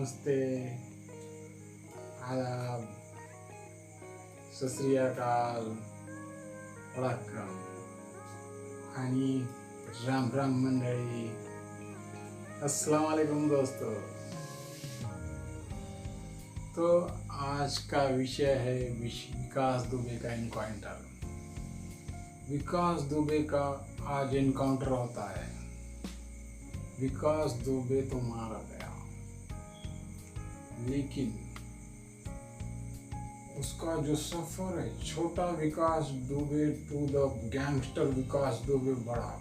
नमस्ते, आदाब, सत श्री अकाल, वळक्कम आणि राम राम मंडळी। अस्सलाम वालेकुम दोस्तों। तो आज का विषय है विकास दुबे का एनकाउंटर। विकास दुबे का आज एनकाउंटर होता है। विकास दुबे तो मारा गया, लेकिन उसका जो सफर है, छोटा विकास दुबे टू द गैंगस्टर विकास दुबे बड़ा,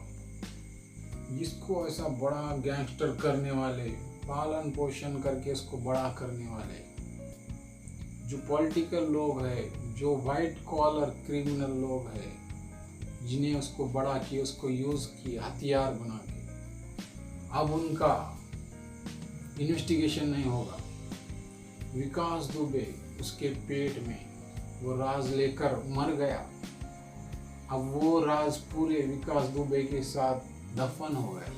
जिसको ऐसा बड़ा गैंगस्टर करने वाले, पालन पोषण करके इसको बड़ा करने वाले जो पॉलिटिकल लोग हैं, जो वाइट कॉलर क्रिमिनल लोग हैं, जिन्हें उसको बड़ा किया, उसको यूज किया हथियार बना के, अब उनका इन्वेस्टिगेशन नहीं होगा। विकास दुबे उसके पेट में वो राज लेकर मर गया। अब वो राज पूरे विकास दुबे के साथ दफन हो गया।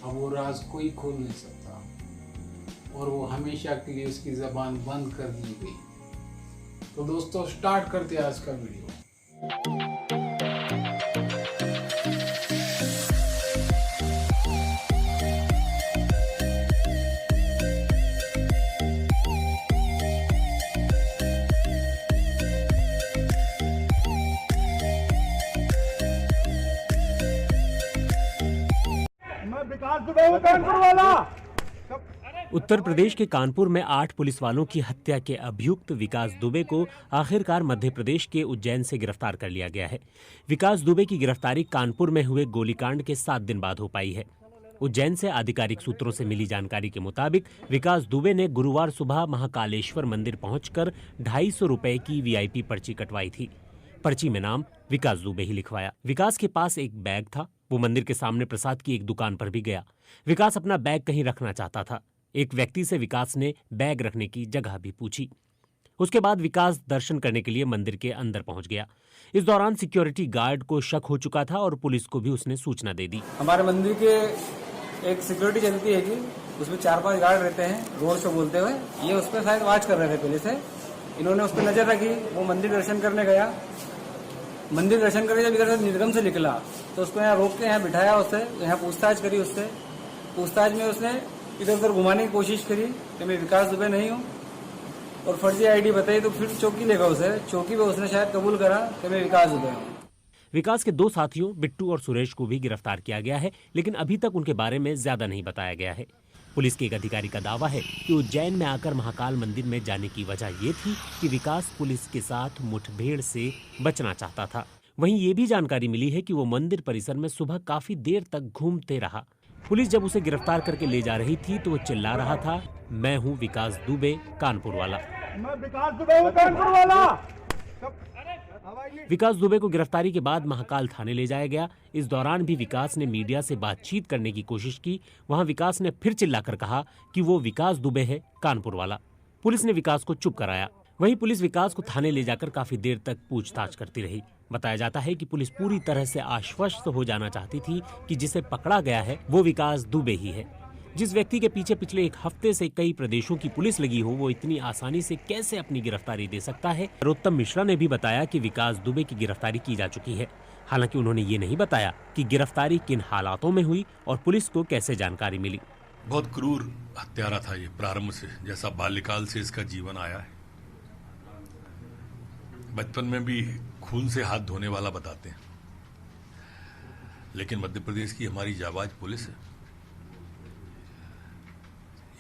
अब वो राज कोई खोल नहीं सकता और वो हमेशा के लिए उसकी जबान बंद कर दी गई। तो दोस्तों स्टार्ट करते हैं आज का वीडियो। उत्तर प्रदेश के कानपुर में 8 पुलिस वालों की हत्या के अभियुक्त विकास दुबे को आखिरकार मध्य प्रदेश के उज्जैन से गिरफ्तार कर लिया गया है। विकास दुबे की गिरफ्तारी कानपुर में हुए गोलीकांड के 7 दिन बाद हो पाई है। उज्जैन से आधिकारिक सूत्रों से मिली जानकारी के मुताबिक विकास दुबे ने गुरुवार सुबह महाकालेश्वर मंदिर पहुंचकर 250 रुपए की वीआईपी पर्ची कटवाई थी। पर्ची में नाम विकास दुबे ही लिखवाया। विकास के पास एक बैग था। वो मंदिर के सामने प्रसाद की एक दुकान पर भी गया। विकास अपना बैग कहीं रखना चाहता था। एक व्यक्ति से विकास ने बैग रखने की जगह भी पूछी। उसके बाद विकास दर्शन करने के लिए मंदिर के अंदर पहुंच गया। इस दौरान सिक्योरिटी गार्ड को शक हो चुका था और पुलिस को भी उसने सूचना दे दी। हमारे मंदिर के एक सिक्योरिटी चलती है कि उसमें 4-5 गार्ड रहते हैं, रोड शो बोलते हुए। ये उस पर शायद वॉच कर रहे थे पहले से। इन्होंने उस पर नजर रखी। वो मंदिर दर्शन करने गया। मंदिर दर्शन करके जब इधर से निर्गम से निकला तो उसको यहाँ रोक के यहाँ बिठाया। उससे यहाँ पूछताछ करी। उससे पूछताछ में उसने इधर उधर घुमाने की कोशिश करी कि मैं विकास दुबे नहीं हूँ, और फर्जी आईडी बताई। तो फिर चौकी लेगा उसे। चौकी पे उसने शायद कबूल करा कि मैं विकास दुबे हूँ। विकास के 2 साथियों बिट्टू और सुरेश को भी गिरफ्तार किया गया है, लेकिन अभी तक उनके बारे में ज्यादा नहीं बताया गया है। पुलिस के एक अधिकारी का दावा है कि उज्जैन में आकर महाकाल मंदिर में जाने की वजह ये थी कि विकास पुलिस के साथ मुठभेड़ से बचना चाहता था। वहीं ये भी जानकारी मिली है कि वो मंदिर परिसर में सुबह काफी देर तक घूमते रहा। पुलिस जब उसे गिरफ्तार करके ले जा रही थी तो वो चिल्ला रहा था, मैं हूँ विकास दुबे कानपुर वाला। मैं विकास दुबे हूँ कानपुर वाला। विकास दुबे को गिरफ्तारी के बाद महाकाल थाने ले जाया गया। इस दौरान भी विकास ने मीडिया से बातचीत करने की कोशिश की। वहां विकास ने फिर चिल्लाकर कहा कि वो विकास दुबे है कानपुर वाला। पुलिस ने विकास को चुप कराया। वहीं पुलिस विकास को थाने ले जाकर काफी देर तक पूछताछ करती रही। बताया जाता है कि पुलिस पूरी तरह से आश्वस्त हो जाना चाहती थी कि जिसे पकड़ा गया है वो विकास दुबे ही है। जिस व्यक्ति के पीछे पिछले 1 हफ्ते से कई प्रदेशों की पुलिस लगी हो, वो इतनी आसानी से कैसे अपनी गिरफ्तारी दे सकता है। नरोत्तम मिश्रा ने भी बताया कि विकास दुबे की गिरफ्तारी की जा चुकी है। हालांकि उन्होंने ये नहीं बताया कि गिरफ्तारी किन हालातों में हुई और पुलिस को कैसे जानकारी मिली। बहुत क्रूर हत्यारा था ये प्रारंभ से, जैसा बाल्यकाल से इसका जीवन आया है। बचपन में भी खून से हाथ धोने वाला बताते हैं, लेकिन मध्य प्रदेश की हमारी जाबाज पुलिस है।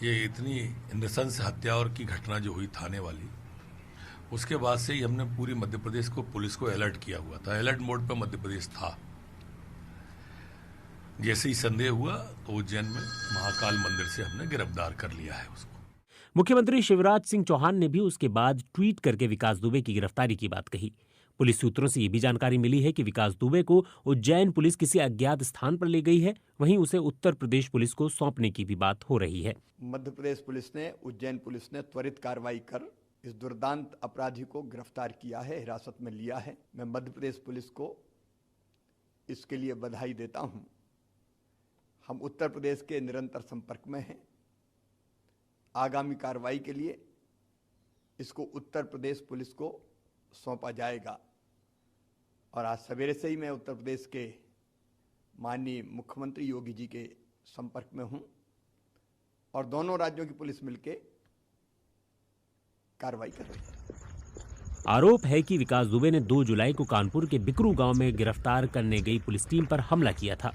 ये इतनी नृशंस हत्या और की घटना जो हुई थाने वाली, उसके बाद से ही हमने पूरी मध्य प्रदेश को पुलिस को अलर्ट किया हुआ था। अलर्ट मोड पर मध्य प्रदेश था। जैसे ही संदेह हुआ तो उज्जैन में महाकाल मंदिर से हमने गिरफ्तार कर लिया है उसको। मुख्यमंत्री शिवराज सिंह चौहान ने भी उसके बाद ट्वीट करके विकास दुबे की गिरफ्तारी की बात कही। पुलिस सूत्रों से ये भी जानकारी मिली है कि विकास दुबे को उज्जैन पुलिस किसी अज्ञात स्थान पर ले गई है। वहीं उसे उत्तर प्रदेश पुलिस को सौंपने की भी बात हो रही है। मध्य प्रदेश पुलिस ने, उज्जैन पुलिस ने त्वरित कार्रवाई कर इस दुर्दांत अपराधी को गिरफ्तार किया है, हिरासत में लिया है। मैं मध्य प्रदेश पुलिस को इसके लिए बधाई देता हूं। हम उत्तर प्रदेश के निरंतर संपर्क में हैं। आगामी कार्रवाई के लिए इसको उत्तर प्रदेश पुलिस को सौंपा जाएगा। और आज सवेरे से ही मैं उत्तर प्रदेश के माननीय मुख्यमंत्री योगी जी के संपर्क में हूं और दोनों राज्यों की पुलिस मिलकर कार्रवाई कर रही है। आरोप है कि विकास दुबे ने 2 जुलाई को कानपुर के बिकरू गांव में गिरफ्तार करने गई पुलिस टीम पर हमला किया था।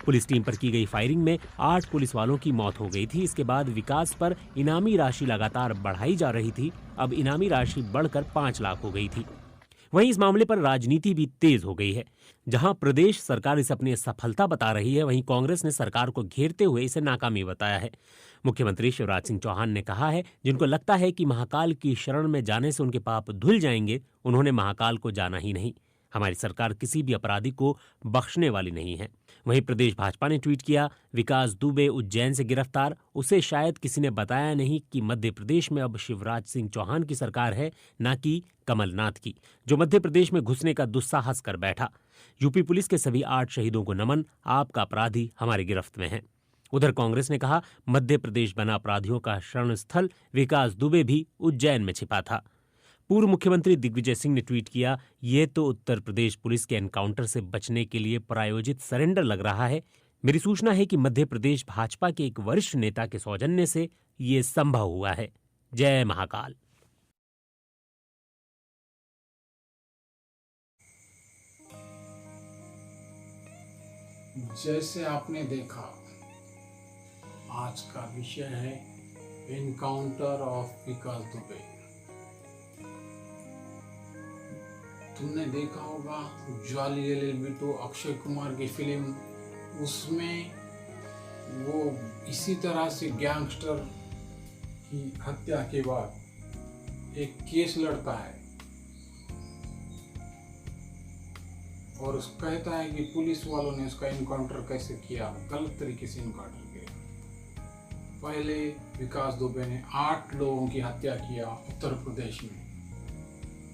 पुलिस टीम पर की गई फायरिंग में 8 पुलिस वालों की मौत हो गई थी। इसके बाद विकास पर इनामी राशि लगातार बढ़ाई जा रही थी। अब इनामी राशि बढ़कर 5 लाख हो गई थी। वहीं इस मामले पर राजनीति भी तेज हो गई है। जहां प्रदेश सरकार इसे अपनी सफलता बता रही है, वहीं कांग्रेस ने सरकार को घेरते हुए इसे नाकामी बताया है। मुख्यमंत्री शिवराज सिंह चौहान ने कहा है, जिनको लगता है कि महाकाल की शरण में जाने से उनके पाप धुल जाएंगे, उन्होंने महाकाल को जाना ही नहीं। हमारी सरकार किसी भी अपराधी को बख्शने वाली नहीं है। वहीं प्रदेश भाजपा ने ट्वीट किया, विकास दुबे उज्जैन से गिरफ्तार, उसे शायद किसी ने बताया नहीं कि मध्य प्रदेश में अब शिवराज सिंह चौहान की सरकार है, ना कि कमलनाथ की, जो मध्य प्रदेश में घुसने का दुस्साहस कर बैठा। यूपी पुलिस के सभी 8 शहीदों को नमन, आपका अपराधी हमारी गिरफ्त में है। उधर कांग्रेस ने कहा, मध्य प्रदेश बना अपराधियों का शरण स्थल, विकास दुबे भी उज्जैन में छिपा था। पूर्व मुख्यमंत्री दिग्विजय सिंह ने ट्वीट किया, ये तो उत्तर प्रदेश पुलिस के एनकाउंटर से बचने के लिए प्रायोजित सरेंडर लग रहा है। मेरी सूचना है कि मध्य प्रदेश भाजपा के एक वरिष्ठ नेता के सौजन्य से ये संभव हुआ है। जय महाकाल। जैसे आपने देखा, आज का विषय है एनकाउंटर ऑफ विकास दुबे। तुमने देखा होगा ज्वाली LLB2 अक्षय कुमार की फिल्म, उसमें वो इसी तरह से गैंगस्टर की हत्या के बाद एक केस लड़ता है और उस कहता है कि पुलिस वालों ने उसका इनकाउंटर कैसे किया, गलत तरीके से इनकाउंटर किया। पहले विकास दुबे ने 8 लोगों की हत्या किया उत्तर प्रदेश में,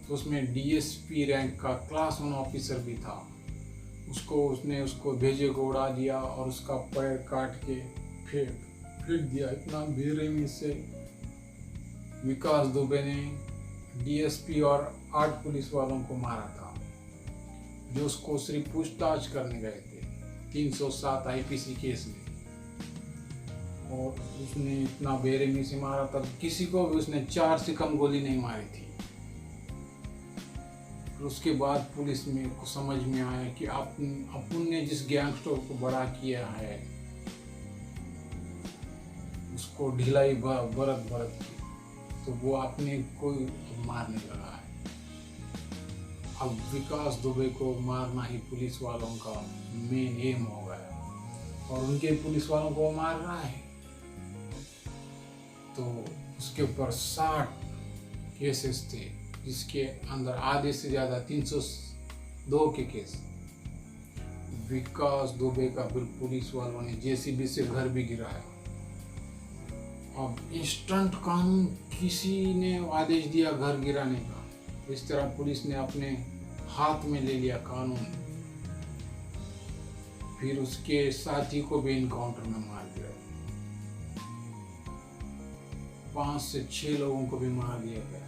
तो उसमें DSP रैंक का क्लास 1 ऑफिसर भी था। उसने उसको भेजे को उड़ा दिया और उसका पैर काट के फेंक दिया। इतना बेरहमी से विकास दुबे ने DSP और 8 पुलिस वालों को मारा था, जो उसको सिर्फ पूछताछ करने गए थे 307 IPC केस में। और उसने इतना बेरहमी से मारा, तब किसी को भी उसने 4 से कम गोली नहीं मारी थी। उसके बाद पुलिस में को समझ में आया कि अपन ने जिस गैंगस्टर को बड़ा किया है उसको ढिलाई बरत की, तो वो अपने को मारने लगा है। अब विकास दुबे को मारना ही पुलिस वालों का मेन एम हो गया और उनके पुलिस वालों को मार रहा है। तो उसके ऊपर 60 केसेस थे, जिसके अंदर आधे से ज्यादा 302 के केस। विकास दुबे का फिर पुलिस वालों ने JCB से घर भी गिराया। अब इंस्टेंट कानून, किसी ने आदेश दिया घर गिराने का, इस तरह पुलिस ने अपने हाथ में ले लिया कानून। फिर उसके साथी को भी इनकाउंटर में मार दिया। 5 से 6 लोगों को भी मार दिया गया।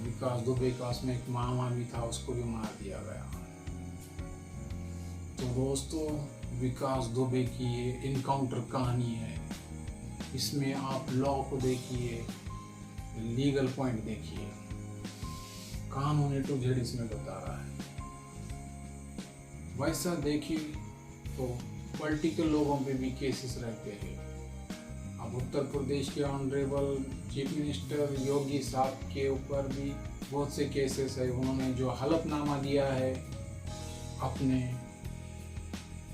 विकास दुबे का उसमें एक मामा भी था, उसको भी मार दिया गया। तो दोस्तों, विकास दुबे की ये इनकाउंटर कहानी है। इसमें आप लॉ को देखिए, लीगल पॉइंट देखिए, कानून A to Z इसमें बता रहा है। वैसा देखिए तो पॉलिटिकल लोगों पे भी केसेस रहते हैं। अब उत्तर प्रदेश के ऑनरेबल चीफ मिनिस्टर योगी साहब के ऊपर भी बहुत से केसेस है। उन्होंने जो हलफनामा दिया है अपने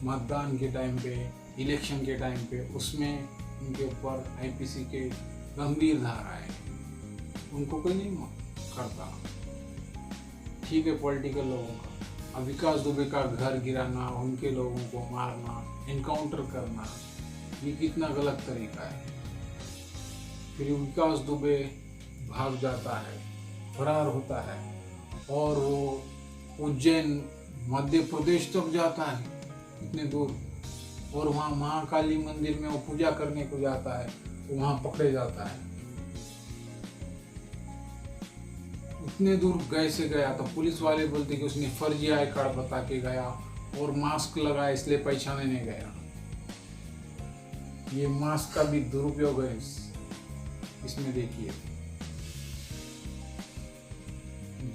मतदान के टाइम पे, इलेक्शन के टाइम पे, उसमें उनके ऊपर IPC के गंभीर धारा है। उनको कोई नहीं करता। ठीक है, पॉलिटिकल लोगों का। अब विकास दुबे का घर गिराना, उनके लोगों को मारना, इनकाउंटर करना, ये कितना गलत तरीका है। फिर विकास दुबे भाग जाता है, फरार होता है और वो उज्जैन मध्य प्रदेश तक जाता है, इतने दूर, और वहाँ महाकाली मंदिर में वो पूजा करने को जाता है। तो वहां पकड़े जाता है। इतने दूर गए से गया तो पुलिस वाले बोलते कि उसने फर्जी आई कार्ड बता के गया और मास्क लगाया इसलिए पहचाने नहीं गया। ये मास्क का भी दुरुपयोग है इसमें। देखिए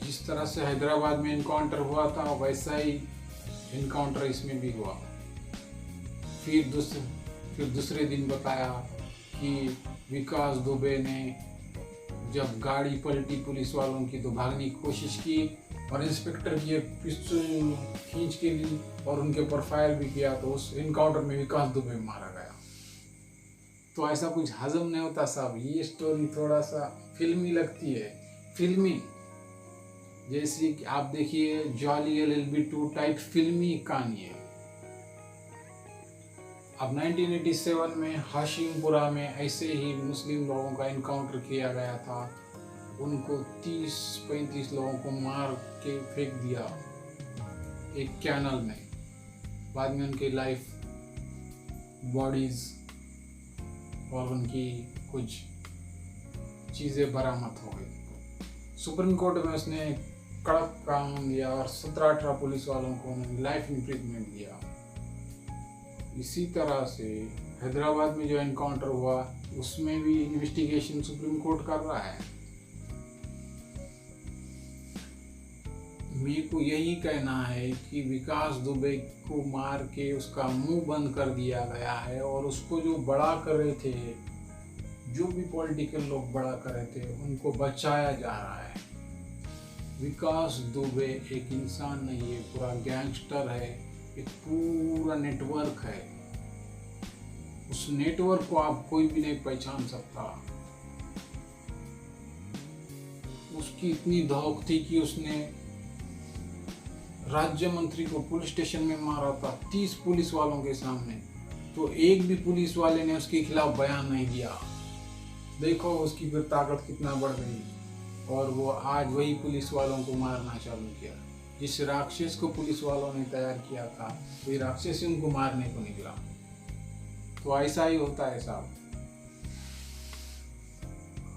जिस तरह से हैदराबाद में इनकाउंटर हुआ था वैसा ही इनकाउंटर इसमें भी हुआ। फिर दूसरे दिन बताया कि विकास दुबे ने जब गाड़ी पलटी पुलिस वालों की तो भागने की कोशिश की और इंस्पेक्टर की एक पिस्टल खींच के ली और उनके ऊपर फायर भी किया, तो उस इनकाउंटर में विकास दुबे मारा गया। तो ऐसा कुछ हजम नहीं होता साहब। ये स्टोरी थोड़ा सा फिल्मी लगती है, फिल्मी जैसे कि आप देखिए जॉली LLB 2 टाइप फिल्मी कहानी है। अब 1987 में हाशिमपुरा में ऐसे ही मुस्लिम लोगों का इनकाउंटर किया गया था। उनको 30-35 लोगों को मार के फेंक दिया एक कैनल में। बाद में उनकी लाइफ बॉडीज और उनकी कुछ चीज़ें बरामद हो गई। सुप्रीम कोर्ट में उसने कड़क कानून दिया और 17-18 पुलिस वालों को उन्होंने लाइफ इम्प्रिजमेंट दिया। इसी तरह से हैदराबाद में जो एनकाउंटर हुआ उसमें भी इन्वेस्टिगेशन सुप्रीम कोर्ट कर रहा है। मेरे को यही कहना है कि विकास दुबे को मार के उसका मुंह बंद कर दिया गया है और उसको जो बड़ा कर रहे थे, जो भी पॉलिटिकल लोग बड़ा कर रहे थे, उनको बचाया जा रहा है। विकास दुबे एक इंसान नहीं है, पूरा गैंगस्टर है, एक पूरा नेटवर्क है। उस नेटवर्क को आप कोई भी नहीं पहचान सकता। उसकी इतनी धौक थी कि उसने राज्य मंत्री को पुलिस स्टेशन में मारा था 30 पुलिस वालों के सामने, तो एक भी पुलिस वाले ने उसके खिलाफ बयान नहीं दिया। देखो उसकी फिर ताकत कितना बढ़ गई और वो आज वही पुलिस वालों को मारना चालू किया। जिस राक्षस को पुलिस वालों ने तैयार किया था वही राक्षस ही उनको मारने को निकला। तो ऐसा ही होता है साहब।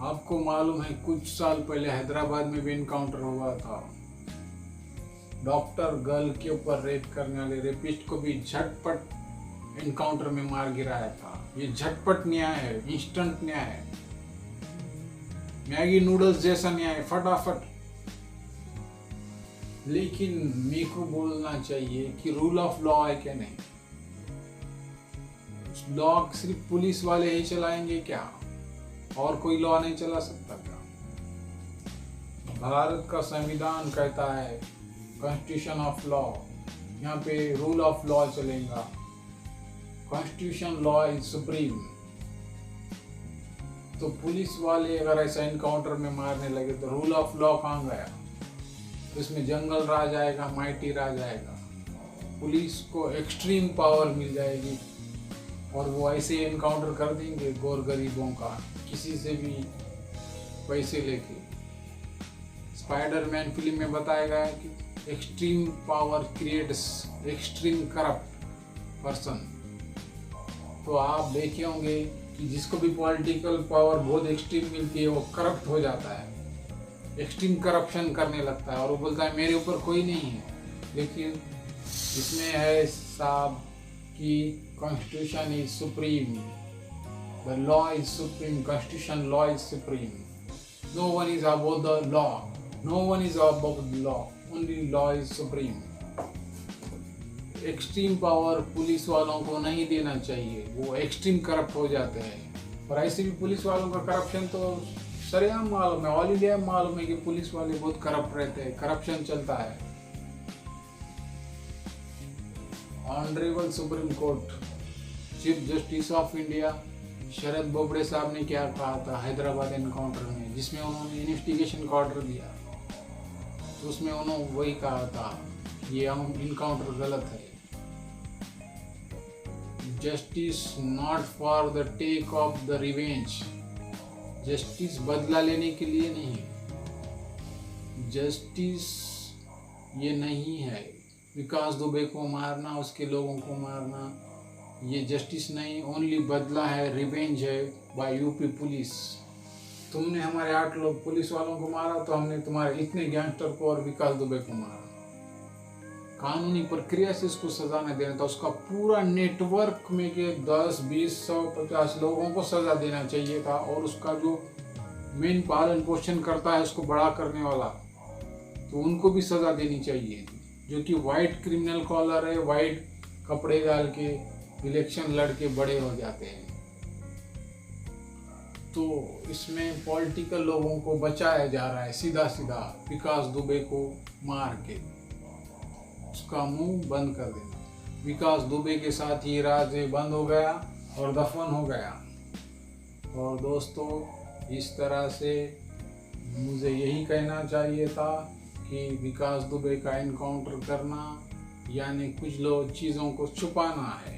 आपको मालूम है कुछ साल पहले हैदराबाद में भी इनकाउंटर हुआ था। डॉक्टर गर्ल के ऊपर रेप करने वाले रेपिस्ट को भी झटपट इनकाउंटर में मार गिराया था। ये झटपट न्याय है, इंस्टेंट न्याय है, मैगी नूडल्स जैसा न्याय, फटाफट। लेकिन मेरे को बोलना चाहिए कि रूल ऑफ लॉ है क्या? नहीं, लॉ सिर्फ पुलिस वाले ही चलाएंगे क्या? और कोई लॉ नहीं चला सकता क्या? भारत का संविधान कहता है कॉन्स्टिट्यूशन ऑफ लॉ, यहाँ पे रूल ऑफ लॉ चलेगा। Constitution law is supreme. तो पुलिस वाले अगर ऐसा इनकाउंटर में मारने लगे तो रूल ऑफ लॉ कहाँ गया? तो इसमें जंगल राज आएगा, माइटी राज आएगा। पुलिस को एक्सट्रीम पावर मिल जाएगी और वो ऐसे इनकाउंटर कर देंगे गौर गरीबों का, किसी से भी पैसे लेके। स्पाइडरमैन फिल्म में बताया गया है कि extreme power creates extreme corrupt person. तो आप देखे होंगे कि जिसको भी पॉलिटिकल पावर बहुत एक्सट्रीम मिलती है वो करप्ट हो जाता है, एक्सट्रीम करप्शन करने लगता है और वो बोलता है मेरे ऊपर कोई नहीं है। लेकिन इसमें है साहब कि constitution is supreme, the law is supreme, constitution law is supreme, no one is above the law, no one is above the law, only law is supreme. Extreme power police वालों को नहीं देना चाहिए, वो एक्सट्रीम करप्ट हो जाते हैं। और ऐसे भी पुलिस वालों का करप्शन तो सरेआम मालूम है, ऑल इंडिया मालूम है कि पुलिस वाले बहुत करप्ट रहते हैं, करप्शन चलता है। Honourable supreme court chief justice of India Sharad Bobde साहब ने क्या कहा था हैदराबाद एनकाउंटर में, जिसमें उन्होंने इन्वेस्टिगेशन का ऑर्डर दिया, तो उसमें उन्होंने वही कहा था ये इनकाउंटर गलत है। Justice not for the take of the revenge, justice बदला लेने के लिए नहीं है। जस्टिस ये नहीं है विकास दुबे को मारना, उसके लोगों को मारना, ये जस्टिस नहीं, ओनली बदला है, रिवेंज है बाय यूपी पुलिस। तुमने हमारे 8 लोग पुलिस वालों को मारा तो हमने तुम्हारे इतने गैंगस्टर को और विकास दुबे को मारा। कानूनी प्रक्रिया से इसको सजा नहीं देना था, उसका पूरा नेटवर्क में के 10, 20, 100, 50 लोगों को सजा देना चाहिए था। और उसका जो मेन पालन पोषण करता है उसको बड़ा करने वाला, तो उनको भी सजा देनी चाहिए थी। जो कि वाइट क्रिमिनल कॉलर है, वाइट कपड़े डाल के इलेक्शन लड़के बड़े हो जाते हैं। तो इसमें पॉलिटिकल लोगों को बचाया जा रहा है सीधा सीधा विकास दुबे को मार के, उसका मुंह बंद कर देना। विकास दुबे के साथ ये राज बंद हो गया और दफन हो गया। और दोस्तों, इस तरह से मुझे यही कहना चाहिए था कि विकास दुबे का एनकाउंटर करना यानी कुछ लोग चीज़ों को छुपाना है।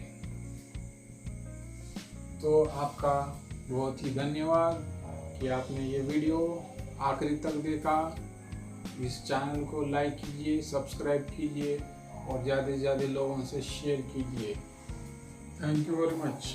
तो आपका बहुत ही धन्यवाद कि आपने ये वीडियो आखिरी तक देखा। इस चैनल को लाइक कीजिए, सब्सक्राइब कीजिए और ज़्यादा से ज़्यादा लोगों से शेयर कीजिए। Thank you very much.